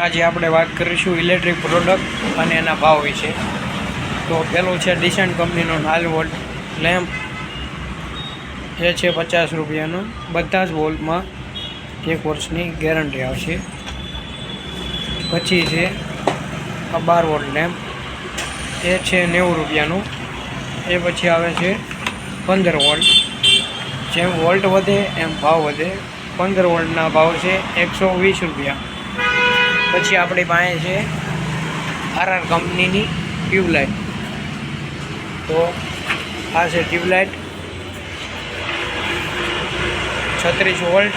આજે આપણે વાત કરીશું ઇલેક્ટ્રિક પ્રોડક્ટ અને એના ભાવ વિશે. તો પહેલું છે ડિસન્ટ કંપનીનો 9 વોલ્ટ લેમ્પ. એ છે 50 રૂપિયાનો. બધા જ વોલ્ટમાં 1 વર્ષની ગેરંટી આવશે. પછી છે આ 12 વોલ્ટ લેમ્પ. એ છે 90 રૂપિયાનું. એ પછી આવે છે 15 વોલ્ટ. જેમ વોલ્ટ વધે એમ ભાવ વધે. 15 વોલ્ટના ભાવ છે 120 રૂપિયા. પછી આપણી પાસે છે RR કંપનીની ટ્યુબલાઇટ. તો આ છે ટ્યુબલાઇટ 36 વોલ્ટ.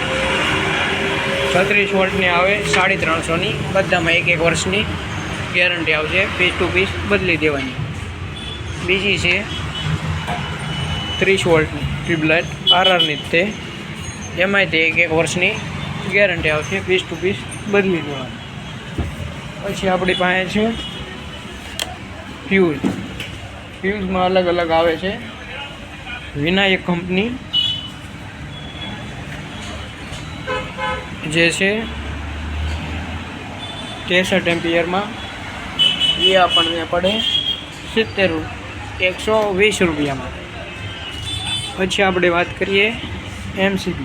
36 વોલ્ટની આવે 350ની. બધામાં 1 વર્ષની ગેરંટી આવશે. પીસ ટુ પીસ બદલી દેવાની. બીજી છે 30 વોલ્ટની ટ્યુબલાઇટ RRની જ તે. એમાંય તે 1 વર્ષની ગેરંટી આવશે. પીસ ટુ પીસ બદલી દેવાની. પછી આપણી પાસે છે ફ્યુઝ. ફ્યુઝમાં અલગ અલગ આવે છે. વિનાયક કંપની જે છે 63 એમ્પિયરમાં. એ આપણને પડે 120 રૂપિયામાં. પછી આપણે વાત કરીએ MCB.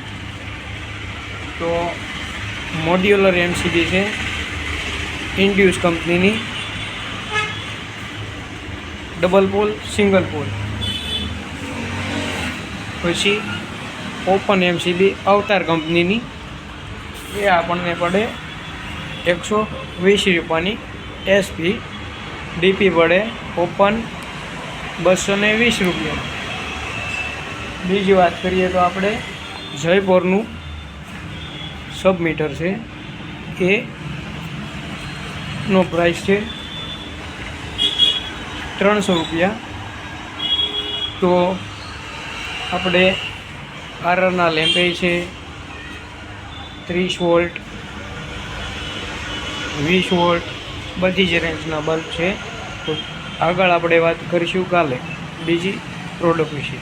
તો મોડ્યુલર MCB છે ઇન્ડ્યુસ કંપનીની. Double pole, single pole. પછી ઓપન MCB અવતાર કંપનીની. એ આપણને પડે 120 રૂપિયાની. SP DP પડે ઓપન 220 રૂપિયા. બીજી વાત કરીએ તો આપણે જયપુરનું સબમીટર છે. એ નો પ્રાઇસ છે 300 રૂપિયા. તો આપણે RRના લેમ્પે છે 30 વોલ્ટ, 20 વોલ્ટ, બધી જ રેન્જના બલ્બ છે. તો આગળ આપણે વાત કરીશું કાલે બીજી પ્રોડક્ટ વિશે.